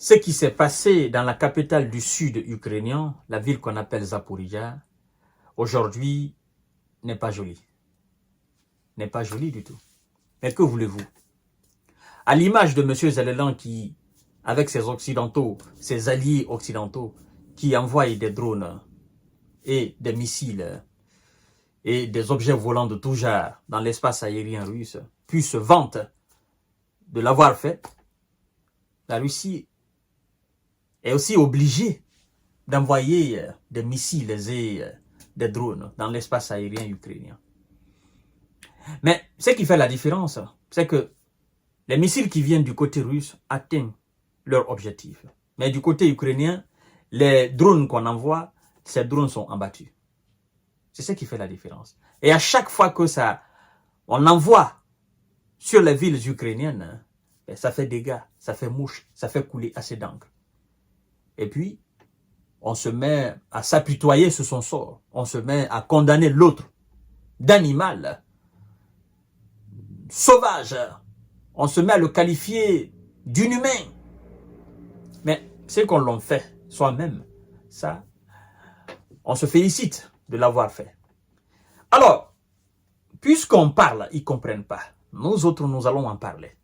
ce qui s'est passé dans la capitale du sud ukrainien, la ville qu'on appelle Zaporizhzhia, aujourd'hui n'est pas joli. N'est pas joli du tout. Mais que voulez-vous? À l'image de M. Zelensky qui, avec ses occidentaux, ses alliés occidentaux, qui envoient des drones et des missiles et des objets volants de tout genre dans l'espace aérien russe, puis se vantent de l'avoir fait, la Russie est aussi obligée d'envoyer des missiles et des drones dans l'espace aérien ukrainien. Mais ce qui fait la différence, c'est que les missiles qui viennent du côté russe atteignent leur objectif. Mais du côté ukrainien, les drones qu'on envoie, ces drones sont abattus. C'est ce qui fait la différence. Et à chaque fois que on envoie sur les villes ukrainiennes, ça fait dégâts, ça fait mouche, ça fait couler assez d'encre. Et puis, on se met à s'apitoyer sur son sort. On se met à condamner l'autre d'animal, sauvage. On se met à le qualifier d'inhumain. Mais ce qu'on l'a fait soi-même, ça, on se félicite de l'avoir fait. Alors, puisqu'on parle, ils ne comprennent pas. Nous autres, nous allons en parler.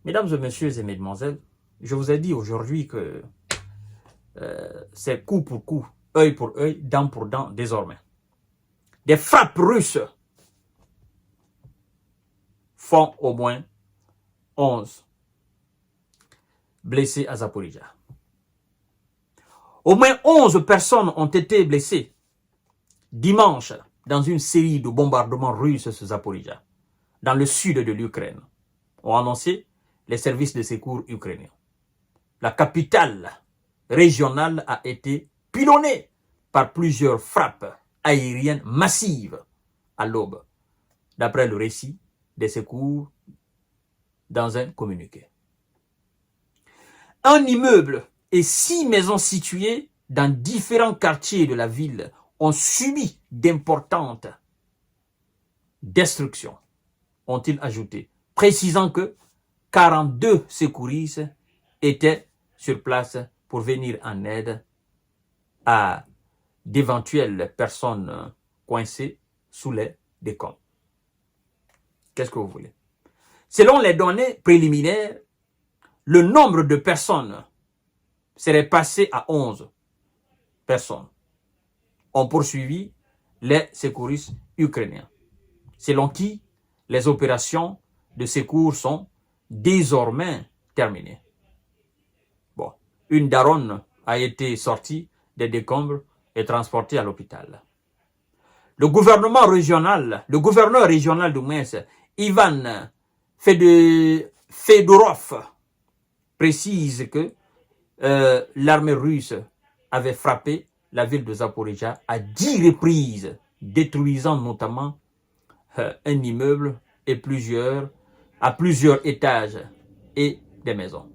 Mesdames et messieurs et mesdemoiselles, je vous ai dit aujourd'hui que c'est coup pour coup, œil pour œil, dent pour dent désormais. Des frappes russes font au moins 11 blessés à Zaporizhzhia. Au moins 11 personnes ont été blessées dimanche dans une série de bombardements russes sur Zaporizhzhia, dans le sud de l'Ukraine, ont annoncé les services de secours ukrainiens. La capitale régionale a été pilonnée par plusieurs frappes aériennes massives à l'aube, d'après le récit des secours dans un communiqué. Un immeuble et 6 maisons situées dans différents quartiers de la ville ont subi d'importantes destructions, ont-ils ajouté, précisant que 42 secouristes étaient sur place pour venir en aide à d'éventuelles personnes coincées sous les décombres. Qu'est-ce que vous voulez? Selon les données préliminaires, le nombre de personnes serait passé à 11 personnes. On poursuivi les secouristes ukrainiens, selon qui les opérations de secours sont désormais terminées. Bon, une daronne a été sortie des décombres et transportée à l'hôpital. Le gouverneur régional de Minsk, Ivan Fedorov, précise que l'armée russe avait frappé la ville de Zaporizhzhia à 10 reprises, détruisant notamment un immeuble et à plusieurs étages et des maisons.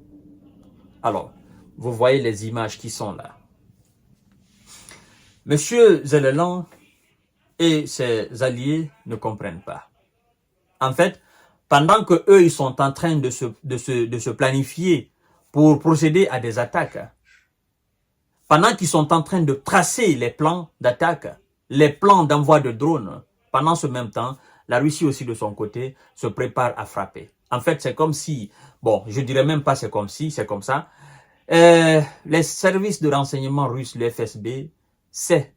Alors, vous voyez les images qui sont là. Monsieur Zelensky et ses alliés ne comprennent pas. En fait, pendant que eux ils sont en train de se planifier pour procéder à des attaques, pendant qu'ils sont en train de tracer les plans d'attaque, les plans d'envoi de drones, pendant ce même temps, la Russie aussi de son côté se prépare à frapper. En fait, c'est comme si, bon, je dirais même pas c'est comme si, c'est comme ça. Les services de renseignement russes, le FSB, c'est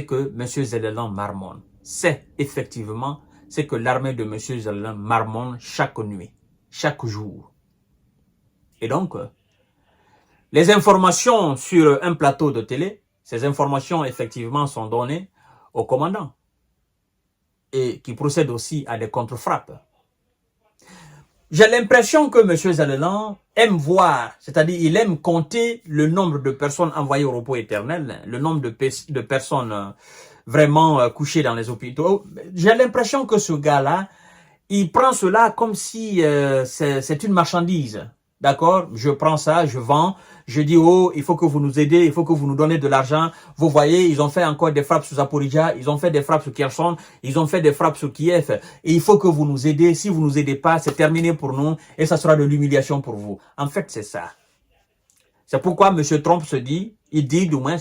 que M. Zelensky marmonne. C'est effectivement ce que l'armée de M. Zelensky marmonne chaque nuit, chaque jour. Et donc, les informations sur un plateau de télé, ces informations effectivement sont données au commandant et qui procède aussi à des contre-frappes. J'ai l'impression que M. Zelensky aime voir, c'est-à-dire il aime compter le nombre de personnes envoyées au repos éternel, le nombre de personnes vraiment couchées dans les hôpitaux. J'ai l'impression que ce gars-là, il prend cela comme si c'est une marchandise. D'accord? Je prends ça, je vends, je dis, oh, il faut que vous nous aidez, il faut que vous nous donnez de l'argent. Vous voyez, ils ont fait encore des frappes sur Zaporizhzhia, ils ont fait des frappes sur Kherson, ils ont fait des frappes sur Kiev. Et il faut que vous nous aidez. Si vous nous aidez pas, c'est terminé pour nous et ça sera de l'humiliation pour vous. En fait, c'est ça. C'est pourquoi M. Trump se dit, il dit du moins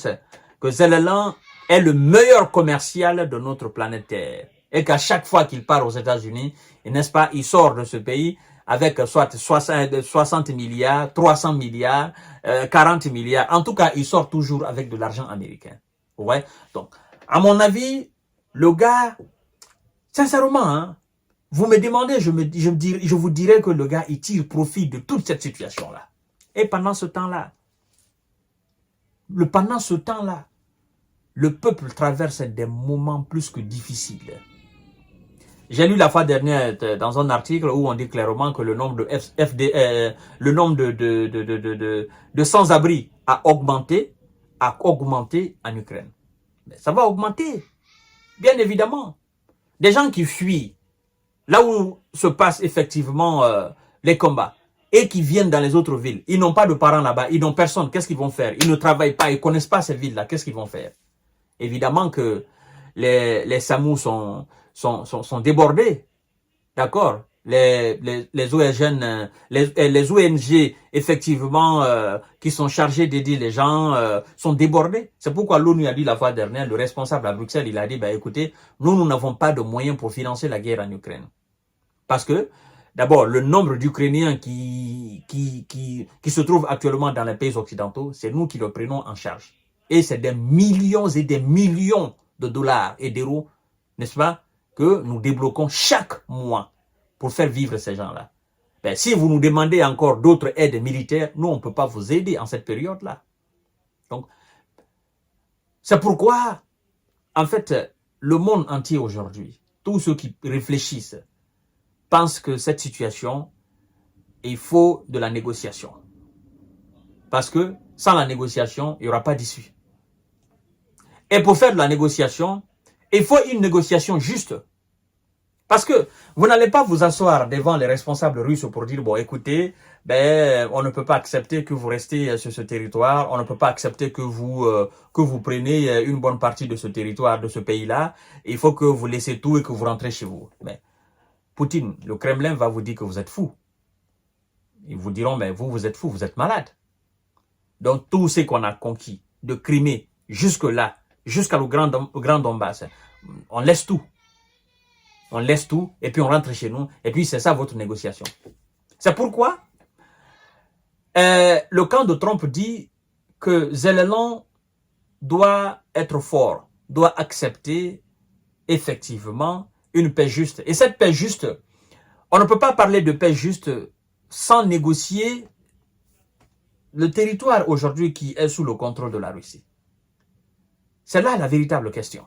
que Zelensky est le meilleur commercial de notre planète Terre. Et qu'à chaque fois qu'il part aux États-Unis, n'est-ce pas, il sort de ce pays avec soit 60 milliards, 300 milliards, 40 milliards. En tout cas, il sort toujours avec de l'argent américain. Ouais. Donc, à mon avis, le gars, sincèrement, hein, vous me demandez, je vous dirais que le gars, il tire profit de toute cette situation-là. Et pendant ce temps-là, le peuple traverse des moments plus que difficiles. J'ai lu la fois dernière dans un article où on dit clairement que le nombre de sans-abri a augmenté en Ukraine. Mais ça va augmenter, bien évidemment. Des gens qui fuient là où se passent effectivement les combats et qui viennent dans les autres villes. Ils n'ont pas de parents là-bas, ils n'ont personne. Qu'est-ce qu'ils vont faire? Ils ne travaillent pas, ils ne connaissent pas ces villes-là. Qu'est-ce qu'ils vont faire? Évidemment que les SAMU sont débordés. D'accord? Les ONG, effectivement, qui sont chargés d'aider les gens, sont débordés. C'est pourquoi l'ONU a dit la fois dernière, le responsable à Bruxelles, il a dit, bah, écoutez, nous n'avons pas de moyens pour financer la guerre en Ukraine. Parce que, d'abord, le nombre d'Ukrainiens qui se trouvent actuellement dans les pays occidentaux, c'est nous qui le prenons en charge. Et c'est des millions et des millions de dollars et d'euros, n'est-ce pas, que nous débloquons chaque mois pour faire vivre ces gens-là. Ben, si vous nous demandez encore d'autres aides militaires, nous, on ne peut pas vous aider en cette période-là. Donc, c'est pourquoi, en fait, le monde entier aujourd'hui, tous ceux qui réfléchissent, pensent que cette situation, il faut de la négociation. Parce que sans la négociation, il n'y aura pas d'issue. Et pour faire de la négociation, il faut une négociation juste. Parce que vous n'allez pas vous asseoir devant les responsables russes pour dire, bon, écoutez, ben, on ne peut pas accepter que vous restiez sur ce territoire, on ne peut pas accepter que vous preniez une bonne partie de ce territoire, de ce pays-là, il faut que vous laissez tout et que vous rentrez chez vous. Mais Poutine, le Kremlin va vous dire que vous êtes fou. Ils vous diront, mais vous êtes fou, vous êtes malade. Donc, tout ce qu'on a conquis, de Crimée jusque-là, jusqu'au Grand Donbass, on laisse tout. On laisse tout et puis on rentre chez nous. Et puis c'est ça votre négociation. C'est pourquoi le camp de Trump dit que Zelensky doit être fort, doit accepter effectivement une paix juste. Et cette paix juste, on ne peut pas parler de paix juste sans négocier le territoire aujourd'hui qui est sous le contrôle de la Russie. C'est là la véritable question.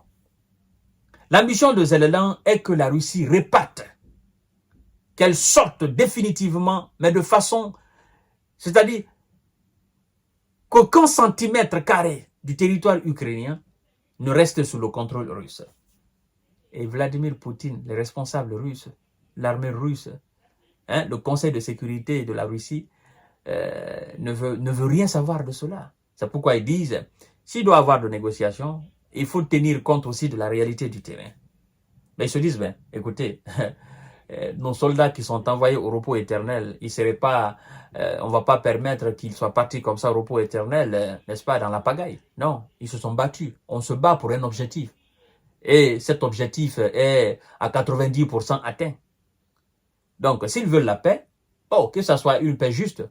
L'ambition de Zelensky est que la Russie répate, qu'elle sorte définitivement, mais de façon, c'est-à-dire qu'aucun centimètre carré du territoire ukrainien ne reste sous le contrôle russe. Et Vladimir Poutine, le responsable russe, l'armée russe, le Conseil de sécurité de la Russie, ne veut rien savoir de cela. C'est pourquoi ils disent, s'il doit y avoir de négociations, il faut tenir compte aussi de la réalité du terrain. Mais ils se disent, ben, écoutez, nos soldats qui sont envoyés au repos éternel, ils seraient pas, on va pas permettre qu'ils soient partis comme ça au repos éternel, n'est-ce pas, dans la pagaille. Non, ils se sont battus. On se bat pour un objectif. Et cet objectif est à 90% atteint. Donc, s'ils veulent la paix, oh, que ça soit une paix juste.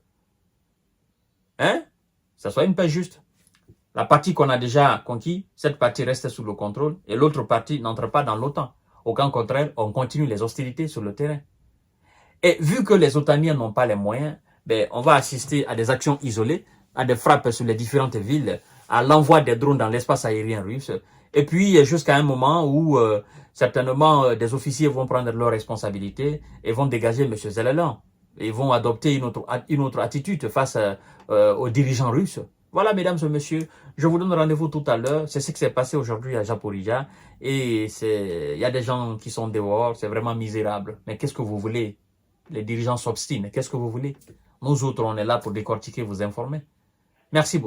Ça soit une paix juste. La partie qu'on a déjà conquise, cette partie reste sous le contrôle et l'autre partie n'entre pas dans l'OTAN. Au contraire, on continue les hostilités sur le terrain. Et vu que les OTANiens n'ont pas les moyens, ben, on va assister à des actions isolées, à des frappes sur les différentes villes, à l'envoi des drones dans l'espace aérien russe. Et puis, jusqu'à un moment où, certainement, des officiers vont prendre leurs responsabilités et vont dégager M. Zelensky. Ils vont adopter une autre attitude face aux dirigeants russes. Voilà, mesdames et messieurs, je vous donne rendez-vous tout à l'heure. C'est ce qui s'est passé aujourd'hui à Zaporizhzhia. Et il y a des gens qui sont dehors, c'est vraiment misérable. Mais qu'est-ce que vous voulez? Les dirigeants s'obstinent. Qu'est-ce que vous voulez? Nous autres, on est là pour décortiquer, vous informer. Merci beaucoup.